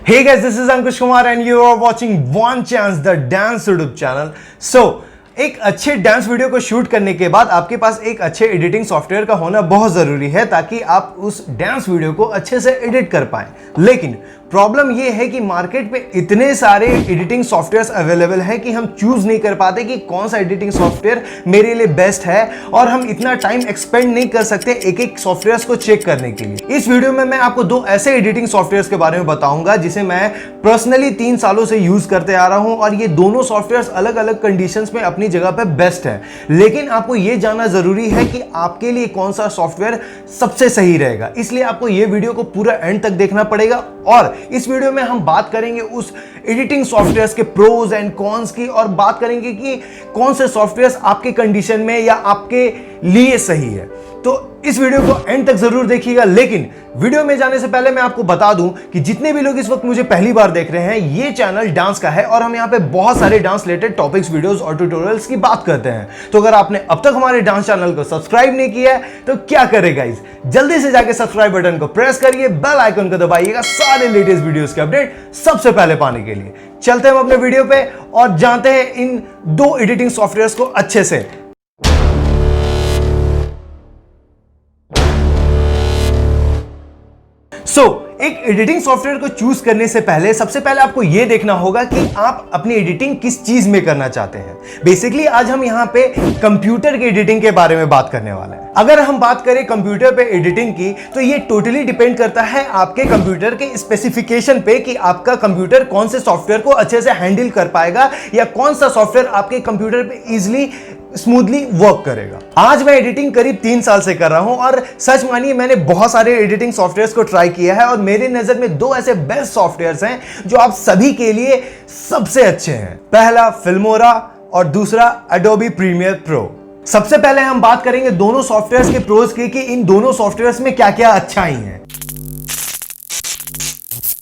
Hey guys, this is Ankush Kumar and you are watching One Chance, the dance YouTube channel. So, एक अच्छे dance video को shoot करने के बाद आपके पास एक अच्छे एडिटिंग सॉफ्टवेयर का होना बहुत ज़रूरी है ताकि आप उस डांस वीडियो को अच्छे से एडिट कर पाएं। लेकिन प्रॉब्लम यह है कि मार्केट में इतने सारे एडिटिंग सॉफ्टवेयर्स अवेलेबल हैं कि हम चूज नहीं कर पाते कि कौन सा एडिटिंग सॉफ्टवेयर मेरे लिए बेस्ट है, और हम इतना टाइम एक्सपेंड नहीं कर सकते एक एक सॉफ्टवेयर्स को चेक करने के लिए। इस वीडियो में मैं आपको दो ऐसे एडिटिंग सॉफ्टवेयर्स के बारे में बताऊंगा जिसे मैं पर्सनली 3 सालों से यूज करते आ रहा हूं, और ये दोनों सॉफ्टवेयर्स अलग अलग कंडीशंस में अपनी जगह पे बेस्ट है। लेकिन आपको ये जानना जरूरी है कि आपके लिए कौन सा सॉफ्टवेयर सबसे सही रहेगा, इसलिए आपको ये वीडियो को पूरा एंड तक देखना पड़ेगा। और इस वीडियो में हम बात करेंगे उस एडिटिंग सॉफ्टवेयर्स के प्रोज एंड कॉन्स की, और बात करेंगे कि कौन से सॉफ्टवेयर्स आपके कंडीशन में या आपके लिए सही है। तो इस वीडियो को एंड तक जरूर देखिएगा। लेकिन वीडियो में जाने से पहले मैं आपको बता दूं कि जितने भी लोग इस वक्त मुझे पहली बार देख रहे हैं, ये चैनल डांस का है और हम यहां पे बहुत सारे डांस रिलेटेड टॉपिक्स, वीडियोस और ट्यूटोरियल्स की बात करते हैं। तो अगर आपने अब तक हमारे डांस चैनल को सब्सक्राइब नहीं किया है तो क्या करें गाइस, जल्दी से जाके सब्सक्राइब बटन को प्रेस करिए, बेल आइकन को दबाइएगा सारे लेटेस्ट वीडियोस के अपडेट सबसे पहले पाने के लिए। चलते हैं अपने वीडियो पे और जानते हैं इन दो एडिटिंग सॉफ्टवेयर्स को अच्छे से। एक एडिटिंग सॉफ्टवेयर को चूज करने से पहले सबसे पहले आपको यह देखना होगा कि आप अपनी एडिटिंग किस चीज में करना चाहते हैं। बेसिकली आज हम यहां पे कंप्यूटर की एडिटिंग के बारे में बात करने वाले हैं। अगर हम बात करें कंप्यूटर पे एडिटिंग की, तो ये टोटली डिपेंड करता है आपके कंप्यूटर के स्पेसिफिकेशन पे कि आपका कंप्यूटर कौन से सॉफ्टवेयर को अच्छे से हैंडल कर पाएगा या कौन सा सॉफ्टवेयर आपके कंप्यूटर पे इजिली स्मूथली वर्क करेगा। आज मैं एडिटिंग करीब 3 साल से कर रहा हूं और सच मानिए मैंने बहुत सारे एडिटिंग सॉफ्टवेयर्स को ट्राई किया है, और मेरे नजर में दो ऐसे बेस्ट सॉफ्टवेयर्स हैं जो आप सभी के लिए सबसे अच्छे हैं। पहला फिल्मोरा और दूसरा एडोबी प्रीमियर प्रो। सबसे पहले हम बात करेंगे दोनों सॉफ्टवेयर्स के प्रोज की कि इन दोनों सॉफ्टवेयर्स में क्या क्या अच्छाई हैं।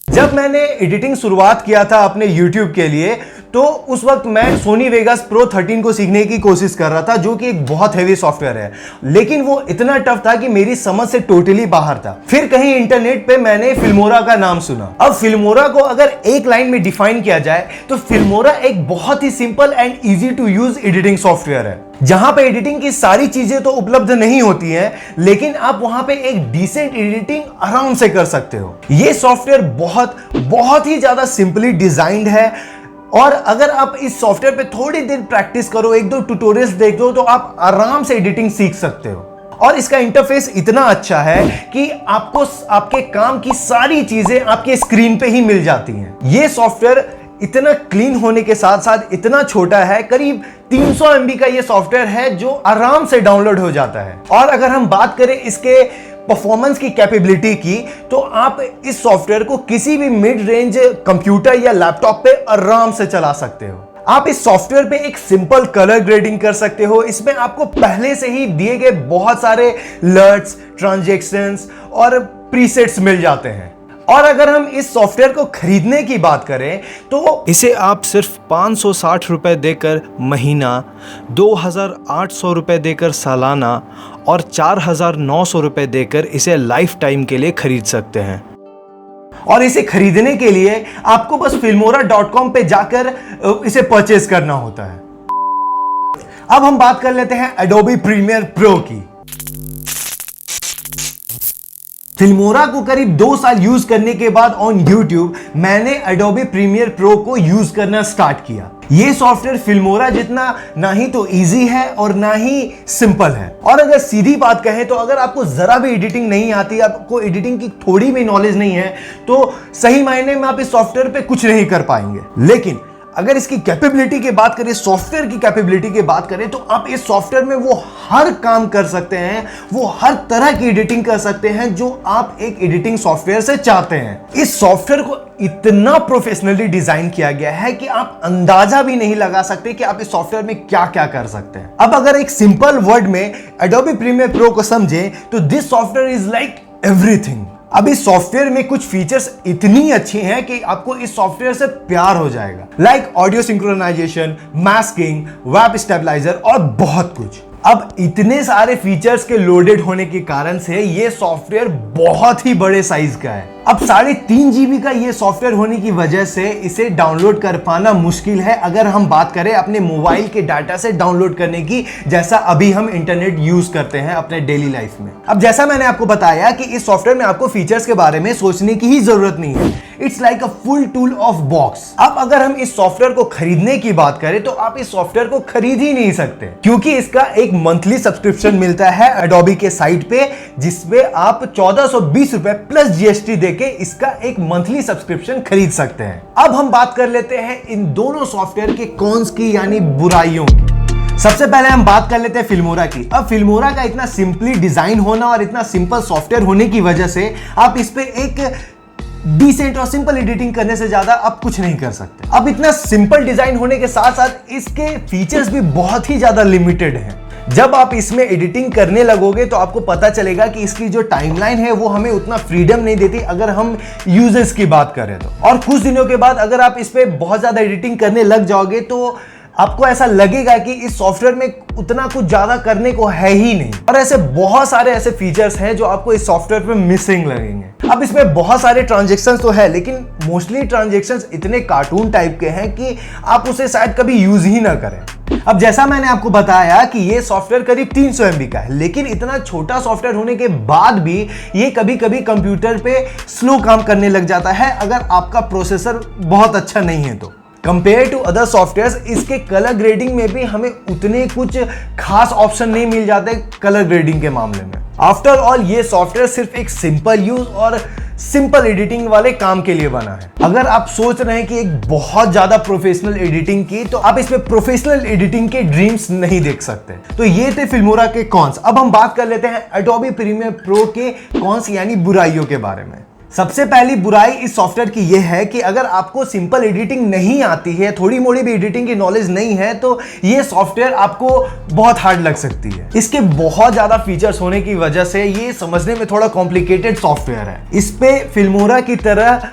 जब मैंने एडिटिंग शुरुआत किया था अपने YouTube के लिए, तो उस वक्त मैं सोनी वेगास प्रो 13 को सीखने की कोशिश कर रहा था, जो कि एक बहुत हेवी सॉफ्टवेयर है, लेकिन वो इतना टफ था कि मेरी समझ से टोटली बाहर था। फिर कहीं इंटरनेट पे मैंने फिल्मोरा का नाम सुना। अब फिल्मोरा को अगर एक लाइन में डिफाइन किया जाए तो फिल्मोरा एक बहुत ही simple and easy to use editing software है, जहां पे एडिटिंग की सारी चीजें तो उपलब्ध नहीं होती हैं, लेकिन आप वहां पे एक डिसेंट एडिटिंग आराम से कर सकते हो। ये सॉफ्टवेयर बहुत ही ज्यादा सिंपली डिजाइंड है, और अगर आप इस सॉफ्टवेयर पे थोड़ी देर प्रैक्टिस करो, 1-2 ट्यूटोरियल्स देख दो, तो आप आराम से एडिटिंग सीख सकते हो। और इसका इंटरफेस इतना अच्छा है कि आपको आपके काम की सारी चीजें आपके स्क्रीन पे ही मिल जाती हैं। ये सॉफ्टवेयर इतना क्लीन होने के साथ साथ इतना छोटा है, करीब 300 MB का ये सॉफ्टवेयर है जो आराम से डाउनलोड हो जाता है। और अगर हम बात करें इसके परफॉर्मेंस की कैपेबिलिटी की, तो आप इस सॉफ्टवेयर को किसी भी मिड रेंज कंप्यूटर या लैपटॉप पे आराम से चला सकते हो। आप इस सॉफ्टवेयर पे एक सिंपल कलर ग्रेडिंग कर सकते हो। इसमें आपको पहले से ही दिए गए बहुत सारे लर्ट्स, ट्रांजैक्शंस और प्रीसेट्स मिल जाते हैं। और अगर हम इस सॉफ्टवेयर को खरीदने की बात करें तो इसे आप सिर्फ 560 रुपए देकर महीना, 2800 रुपए देकर सालाना और 4900 रुपए देकर इसे लाइफ टाइम के लिए खरीद सकते हैं। और इसे खरीदने के लिए आपको बस filmora.com पे जाकर इसे परचेज करना होता है। अब हम बात कर लेते हैं एडोबी प्रीमियर प्रो की। फिल्मोरा को करीब 2 साल यूज करने के बाद ऑन YouTube मैंने एडोबी प्रीमियर प्रो को यूज करना स्टार्ट किया। ये सॉफ्टवेयर फिल्मोरा जितना ना ही तो इजी है और ना ही सिंपल है। और अगर सीधी बात कहें तो अगर आपको जरा भी एडिटिंग नहीं आती, आपको एडिटिंग की थोड़ी भी नॉलेज नहीं है, तो सही मायने में आप इस सॉफ्टवेयर पे कुछ नहीं कर पाएंगे। लेकिन अगर इसकी कैपेबिलिटी की बात करें, सॉफ्टवेयर की कैपेबिलिटी की बात करें, तो आप इस सॉफ्टवेयर में वो हर काम कर सकते हैं, वो हर तरह की एडिटिंग कर सकते हैं जो आप एक एडिटिंग सॉफ्टवेयर से चाहते हैं। इस सॉफ्टवेयर को इतना प्रोफेशनली डिजाइन किया गया है कि आप अंदाजा भी नहीं लगा सकते कि आप इस सॉफ्टवेयर में क्या क्या कर सकते हैं। अब अगर एक सिंपल वर्ड में एडोबी प्रीमियर प्रो को समझें तो this software is like everything. अब इस सॉफ्टवेयर में कुछ फीचर्स इतनी अच्छी हैं कि आपको इस सॉफ्टवेयर से प्यार हो जाएगा, like audio synchronisation, masking, web stabiliser और बहुत कुछ। अब इतने सारे फीचर्स के लोडेड होने के कारण से ये सॉफ्टवेयर बहुत ही बड़े साइज का है। अब 3.5 GB का ये सॉफ्टवेयर होने की वजह से इसे डाउनलोड कर पाना मुश्किल है अगर हम बात करें अपने मोबाइल के डाटा से डाउनलोड करने की, जैसा अभी हम इंटरनेट यूज करते हैं अपने डेली लाइफ में। अब जैसा मैंने आपको बताया कि इस सॉफ्टवेयर में आपको फीचर्स के बारे में सोचने की ही जरूरत नहीं है। It's like a full tool of box. अब अगर हम इस सॉफ्टवेयर को खरीदने की बात करें तो आप इस सॉफ्टवेयर को खरीद ही नहीं सकते, क्योंकि इसका एक मंथली सब्सक्रिप्शन मिलता है एडोबी के साइट पे, जिसपे आप 1420 रुपए प्लस जीएसटी देके इसका एक मंथली सब्सक्रिप्शन खरीद सकते हैं। अब हम बात कर लेते हैं इन दोनों सॉफ्टवेयर के कॉन्स की, यानी बुराइयों की। सबसे पहले हम बात कर लेते हैं फिल्मोरा की। अब फिल्मोरा का इतना सिंपली डिजाइन होना और इतना सिंपल सॉफ्टवेयर होने की वजह से आप इस पे एक डिसेंट और सिंपल एडिटिंग करने से ज्यादा आप कुछ नहीं कर सकते। अब इतना सिंपल डिजाइन होने के साथ साथ इसके फीचर्स भी बहुत ही ज्यादा लिमिटेड हैं। जब आप इसमें एडिटिंग करने लगोगे तो आपको पता चलेगा कि इसकी जो टाइमलाइन है वो हमें उतना फ्रीडम नहीं देती अगर हम यूजर्स की बात करें तो। और कुछ दिनों के बाद अगर आप इस पे बहुत ज्यादा एडिटिंग करने लग जाओगे तो आपको ऐसा लगेगा कि इस सॉफ्टवेयर में उतना कुछ ज्यादा करने को है ही नहीं। और ऐसे बहुत सारे ऐसे फीचर्स हैं जो आपको इस सॉफ्टवेयर पे मिसिंग लगेंगे। अब इसमें बहुत सारे ट्रांजैक्शंस तो है, लेकिन मोस्टली ट्रांजैक्शंस इतने कार्टून टाइप के हैं कि आप उसे शायद कभी यूज ही ना करें। अब जैसा मैंने आपको बताया कि ये सॉफ्टवेयर करीब 300 MB का है, लेकिन इतना छोटा सॉफ्टवेयर होने के बाद भी ये कभी कभी कंप्यूटर पे स्लो काम करने लग जाता है अगर आपका प्रोसेसर बहुत अच्छा नहीं है तो। कंपेयर टू अदर सॉफ्टवेयर्स इसके कलर ग्रेडिंग में भी हमें उतने कुछ खास ऑप्शन नहीं मिल जाते कलर ग्रेडिंग के मामले में। आफ्टर ऑल ये सॉफ्टवेयर सिर्फ एक सिंपल यूज और सिंपल एडिटिंग वाले काम के लिए बना है। अगर आप सोच रहे हैं कि एक बहुत ज्यादा प्रोफेशनल एडिटिंग की, तो आप इसमें प्रोफेशनल एडिटिंग के ड्रीम्स नहीं देख सकते। तो ये थे फिल्मोरा के कॉन्स। अब हम बात कर लेते हैं एडोबी प्रीमियर प्रो के कॉन्स यानी बुराइयों के बारे में। सबसे पहली बुराई इस सॉफ्टवेयर की यह है कि अगर आपको सिंपल एडिटिंग नहीं आती है, थोड़ी मोड़ी भी एडिटिंग की नॉलेज नहीं है, तो ये सॉफ्टवेयर आपको बहुत हार्ड लग सकती है। इसके बहुत ज्यादा फीचर्स होने की वजह से ये समझने में थोड़ा कॉम्प्लिकेटेड सॉफ्टवेयर है। इस पे फिल्मोरा की तरह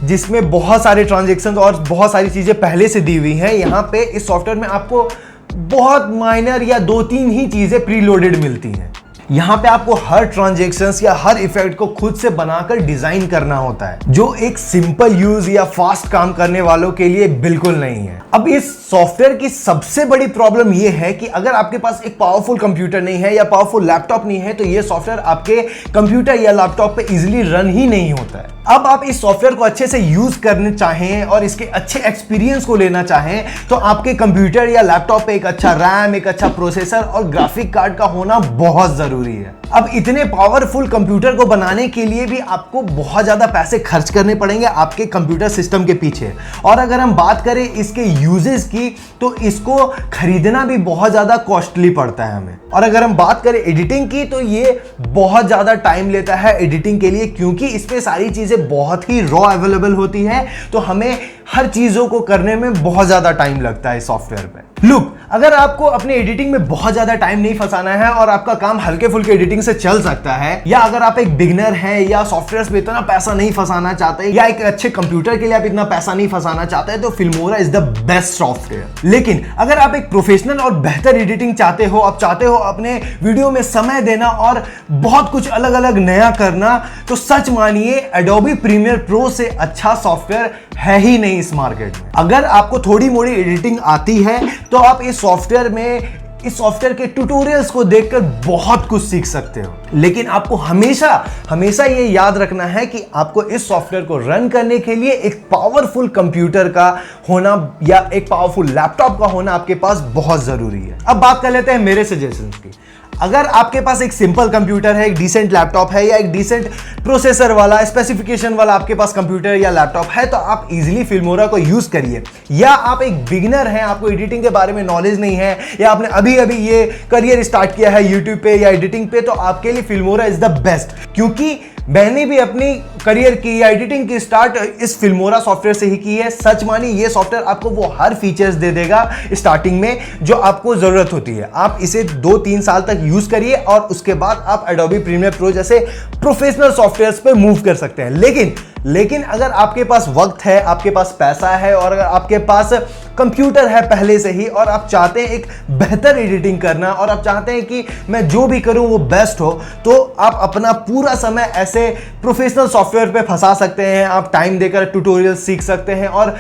जिसमें बहुत सारे ट्रांजेक्शन और बहुत सारी चीजें पहले से दी हुई हैं, यहाँ पे इस सॉफ्टवेयर में आपको बहुत माइनर या 2-3 ही चीजें प्रीलोडेड मिलती हैं। यहाँ पे आपको हर ट्रांजैक्शंस या हर इफेक्ट को खुद से बनाकर डिजाइन करना होता है, जो एक सिंपल यूज या फास्ट काम करने वालों के लिए बिल्कुल नहीं है। अब इस सॉफ्टवेयर की सबसे बड़ी प्रॉब्लम यह है कि अगर आपके पास एक पावरफुल कंप्यूटर नहीं है या पावरफुल लैपटॉप नहीं है, तो यह सॉफ्टवेयर आपके कंप्यूटर या लैपटॉप पे इजीली रन ही नहीं होता है। अब आप इस सॉफ्टवेयर को अच्छे से यूज करने चाहें और इसके अच्छे एक्सपीरियंस को लेना चाहें, तो आपके कंप्यूटर या लैपटॉप पे एक अच्छा रैम, एक अच्छा प्रोसेसर और ग्राफिक कार्ड का होना बहुत जरूरी है। अब इतने पावरफुल कंप्यूटर को बनाने के लिए भी आपको बहुत ज्यादा पैसे खर्च करने पड़ेंगे आपके कंप्यूटर सिस्टम के पीछे। और अगर हम बात करें इसके यूजेस की, तो इसको खरीदना भी बहुत ज्यादा कॉस्टली पड़ता है हमें। और अगर हम बात करें एडिटिंग की, तो ये बहुत ज्यादा टाइम लेता है एडिटिंग के लिए, क्योंकि इसमें सारी चीजें बहुत ही रॉ अवेलेबल होती है, तो हमें हर चीजों को करने में बहुत ज्यादा टाइम लगता है इस सॉफ्टवेयर पे। लुक, अगर आपको अपने एडिटिंग में बहुत ज्यादा टाइम नहीं फंसाना है और आपका काम हल्के फुल्के एडिटिंग से चल सकता है, या अगर आप एक बिगिनर हैं या सॉफ्टवेयर में इतना पैसा नहीं फंसाना चाहते, या एक अच्छे कंप्यूटर के लिए आप इतना पैसा नहीं फंसाना चाहते, तो Filmora is the best software. लेकिन अगर आप एक प्रोफेशनल और बेहतर एडिटिंग चाहते हो, आप चाहते हो अपने वीडियो में समय देना और बहुत कुछ अलग अलग नया करना, तो सच मानिए एडोबी प्रीमियर प्रो से अच्छा सॉफ्टवेयर है ही नहीं इस मार्केट में। अगर आपको थोड़ी मोड़ी एडिटिंग आती है, तो आप इस सॉफ्टवेयर के ट्यूटोरियल्स को देखकर बहुत कुछ सीख सकते हो। लेकिन आपको हमेशा ये याद रखना है कि आपको इस सॉफ्टवेयर को रन करने के लिए एक पावरफुल कंप्यूटर का होना या एक पावरफुल लैपटॉप का होना आपके पास बहुत जरूरी है। अब बात कर लेते हैं मेरे सजेशंस की। अगर आपके पास एक सिंपल कंप्यूटर है, एक डिसेंट लैपटॉप है या एक डिसेंट प्रोसेसर वाला स्पेसिफिकेशन वाला आपके पास कंप्यूटर या लैपटॉप है, तो आप इजीली फिल्मोरा को यूज करिए। या आप एक बिगिनर हैं, आपको एडिटिंग के बारे में नॉलेज नहीं है, या आपने अभी ये करियर स्टार्ट किया है यूट्यूब पे या एडिटिंग पे, तो आपके लिए फिल्मोरा इज द बेस्ट। क्योंकि मैंने भी अपनी करियर की या एडिटिंग की स्टार्ट इस फिल्मोरा सॉफ्टवेयर से ही की है। सच मानिए ये सॉफ्टवेयर आपको वो हर फीचर्स दे देगा स्टार्टिंग में जो आपको जरूरत होती है। आप इसे 2-3 साल तक यूज करिए और उसके बाद आप एडोबी प्रीमियर प्रो जैसे प्रोफेशनल सॉफ्टवेयर्स पे मूव कर सकते हैं। लेकिन लेकिन अगर आपके पास वक्त है, आपके पास पैसा है और अगर आपके पास कंप्यूटर है पहले से ही और आप चाहते हैं एक बेहतर एडिटिंग करना और आप चाहते हैं कि मैं जो भी करूं वो बेस्ट हो, तो आप अपना पूरा समय ऐसे प्रोफेशनल सॉफ्टवेयर पे फंसा सकते हैं। आप टाइम देकर ट्यूटोरियल सीख सकते हैं और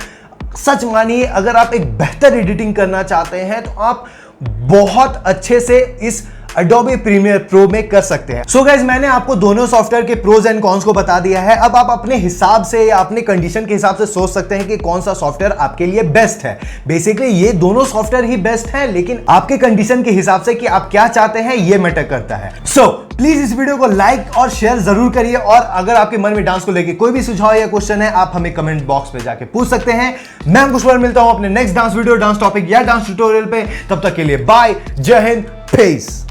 सच मानिए अगर आप एक बेहतर एडिटिंग करना चाहते हैं तो आप बहुत अच्छे से इस Adobe Premiere Pro में कर सकते हैं। सो गाइज, मैंने आपको दोनों सॉफ्टवेयर के प्रोज एंड कॉन्स को बता दिया है। अब आप अपने हिसाब से या अपने कंडीशन के हिसाब से सोच सकते हैं कि कौन सा सॉफ्टवेयर आपके लिए बेस्ट है। बेसिकली ये दोनों सॉफ्टवेयर ही बेस्ट है, लेकिन आपके कंडीशन के हिसाब से कि आप क्या चाहते हैं ये मैटर करता है। सो प्लीज इस वीडियो को लाइक और शेयर जरूर करिए और अगर आपके मन में डांस को लेकर कोई भी सुझाव या क्वेश्चन है आप हमें कमेंट बॉक्स में जाके पूछ सकते हैं। मैं अंकुश वर्मा मिलता हूं अपने next dance video, dance topic या डांस ट्यूटोरियल पे। तब तक के लिए बाय, जय हिंद, पीस।